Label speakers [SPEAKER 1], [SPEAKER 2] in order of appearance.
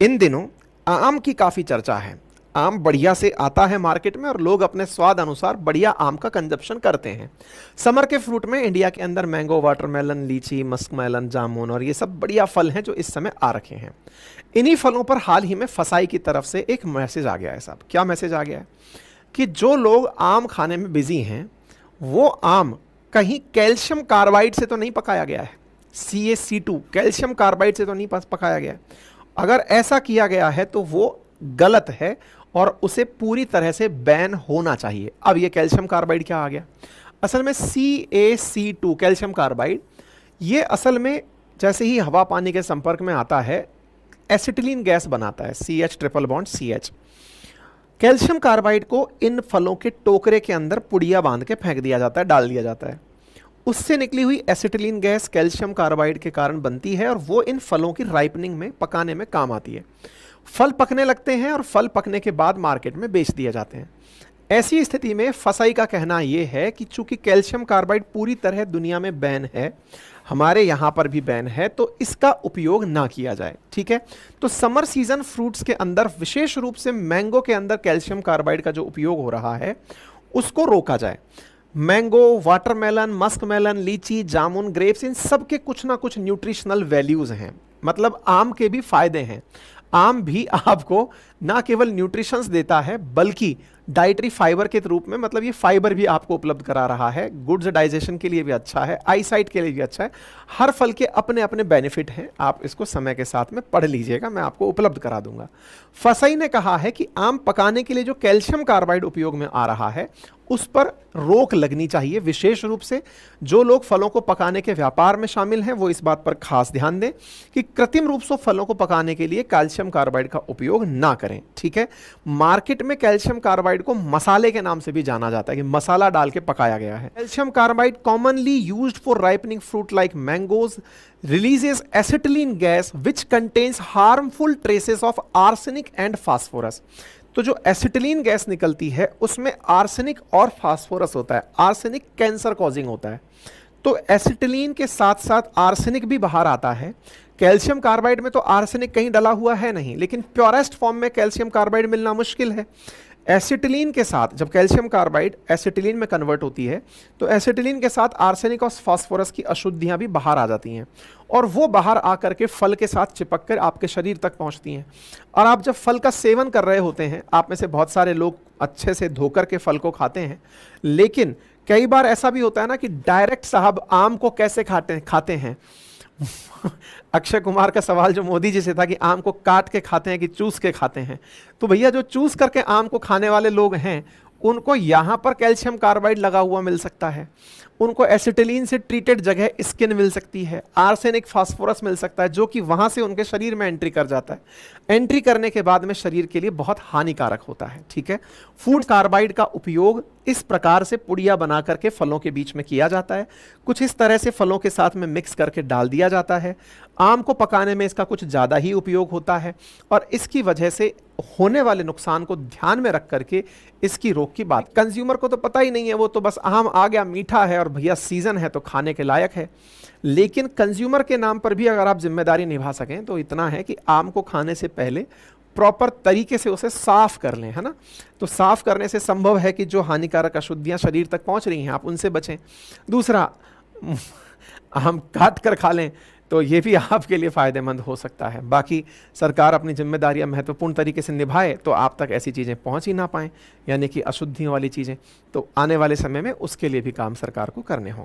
[SPEAKER 1] इन दिनों आम की काफ़ी चर्चा है। आम बढ़िया से आता है मार्केट में और लोग अपने स्वाद अनुसार बढ़िया आम का कंजप्शन करते हैं। समर के फ्रूट में इंडिया के अंदर मैंगो, वाटरमेलन, लीची, मस्कमेलन, जामुन और ये सब बढ़िया फल हैं जो इस समय आ रखे हैं। इन्हीं फलों पर हाल ही में फसाई की तरफ से एक मैसेज आ गया है। साहब, क्या मैसेज आ गया है? कि जो लोग आम खाने में बिजी हैं वो आम कहीं कैल्शियम कार्बाइड से तो नहीं पकाया गया है, CaC2 कैल्शियम कार्बाइड से तो नहीं पकाया गया है। अगर ऐसा किया गया है तो वो गलत है और उसे पूरी तरह से बैन होना चाहिए। अब ये कैल्शियम कार्बाइड क्या आ गया? असल में CaC2 कैल्शियम कार्बाइड, ये असल में जैसे ही हवा पानी के संपर्क में आता है एसिटिलीन गैस बनाता है, CH triple bond CH। Calcium carbide को इन फलों के टोकरे के अंदर पुड़िया बांध के फेंक दिया जाता है, डाल दिया जाता है। उससे निकली हुई एसिटिलीन गैस कैल्शियम कार्बाइड के कारण बनती है और वो इन फलों की राइपनिंग में, पकाने में काम आती है। फल पकने लगते हैं और फल पकने के बाद मार्केट में बेच दिए जाते हैं। ऐसी स्थिति में फसाई का कहना यह है कि चूंकि कैल्शियम कार्बाइड पूरी तरह दुनिया में बैन है, हमारे यहाँ पर भी बैन है, तो इसका उपयोग ना किया जाए। ठीक है, तो समर सीजन फ्रूट्स के अंदर विशेष रूप से मैंगो के अंदर कैल्शियम कार्बाइड का जो उपयोग हो रहा है उसको रोका जाए। मैंगो, वाटरमेलन, मस्कमेलन, लीची, जामुन, ग्रेप्स, इन सब के कुछ ना कुछ न्यूट्रिशनल वैल्यूज हैं। मतलब आम के भी फायदे हैं। आम भी आपको ना केवल न्यूट्रिशंस देता है बल्कि डाइटरी फाइबर के रूप में, मतलब ये फाइबर भी आपको उपलब्ध करा रहा है। गुड्स डाइजेशन के लिए भी अच्छा है, आईसाइट के लिए भी अच्छा है। हर फल के अपने अपने बेनिफिट हैं। आप इसको समय के साथ में पढ़ लीजिएगा, मैं आपको उपलब्ध करा दूंगा। फसाई ने कहा है कि आम पकाने के लिए जो कैल्शियम कार्बाइड उपयोग में आ रहा है उस पर रोक लगनी चाहिए। विशेष रूप से जो लोग फलों को पकाने के व्यापार में शामिल हैं वो इस बात पर खास ध्यान दें कि कृत्रिम रूप से फलों को पकाने के लिए कैल्शियम कार्बाइड का उपयोग ना करें। ठीक है, मार्केट में कैल्शियम कार्बाइड को मसाले के नाम से भी जाना जाता है कि मसाला डाल के पकाया गया है। Calcium carbide commonly used for ripening fruit like mangoes releases acetylene gas which contains harmful traces of arsenic and phosphorus। तो जो एसिटिलीन गैस निकलती है उसमें आर्सेनिक और फास्फोरस होता है। आर्सेनिक कैंसर कॉजिंग होता है, तो एसिटिलीन के साथ साथ आर्सेनिक भी बाहर आता है। कैल्शियम कार्बाइड में तो आर्सेनिक कहीं डला हुआ है नहीं, लेकिन प्योरेस्ट फॉर्म में कैल्शियम कार्बाइड मिलना मुश्किल है। एसिटिलीन के साथ जब कैल्शियम कार्बाइड एसिटिलीन में कन्वर्ट होती है तो एसिटिलीन के साथ आर्सेनिक और फास्फोरस की अशुद्धियां भी बाहर आ जाती हैं और वो बाहर आकर के फल के साथ चिपक कर आपके शरीर तक पहुंचती हैं। और आप जब फल का सेवन कर रहे होते हैं, आप में से बहुत सारे लोग अच्छे से धोकर के फल को खाते हैं, लेकिन कई बार ऐसा भी होता है ना कि डायरेक्ट साहब आम को कैसे खाते हैं। अक्षय कुमार का सवाल जो मोदी जी से था कि आम को काट के खाते हैं कि चूस के खाते हैं, तो भैया जो चूस करके आम को खाने वाले लोग हैं उनको यहां पर कैल्शियम कार्बाइड लगा हुआ मिल सकता है, उनको एसिटिलीन से ट्रीटेड जगह स्किन मिल सकती है, आर्सेनिक फास्फोरस मिल सकता है जो कि वहां से उनके शरीर में एंट्री कर जाता है। एंट्री करने के बाद में शरीर के लिए बहुत हानिकारक होता है। ठीक है, फूड कार्बाइड का उपयोग इस प्रकार से पुड़िया बना करके फलों के बीच में किया जाता है। कुछ इस तरह से फलों के साथ में मिक्स करके डाल दिया जाता है। आम को पकाने में इसका कुछ ज़्यादा ही उपयोग होता है और इसकी वजह से होने वाले नुकसान को ध्यान में रख करके इसकी रोक की बात। कंज्यूमर को तो पता ही नहीं है, वो तो बस आम आ गया, मीठा है और भैया सीजन है तो खाने के लायक है। लेकिन कंज्यूमर के नाम पर भी अगर आप जिम्मेदारी निभा सकें तो इतना है कि आम को खाने से पहले प्रॉपर तरीके से उसे साफ कर लें, है ना। तो साफ करने से संभव है कि जो हानिकारक अशुद्धियां शरीर तक पहुंच रही हैं आप उनसे बचें। दूसरा, आम काट कर खा लें तो ये भी आपके लिए फ़ायदेमंद हो सकता है। बाकी सरकार अपनी जिम्मेदारियां महत्वपूर्ण तरीके से निभाए तो आप तक ऐसी चीज़ें पहुंच ही ना पाएँ, यानी कि अशुद्धियों वाली चीज़ें। तो आने वाले समय में उसके लिए भी काम सरकार को करने होंगे।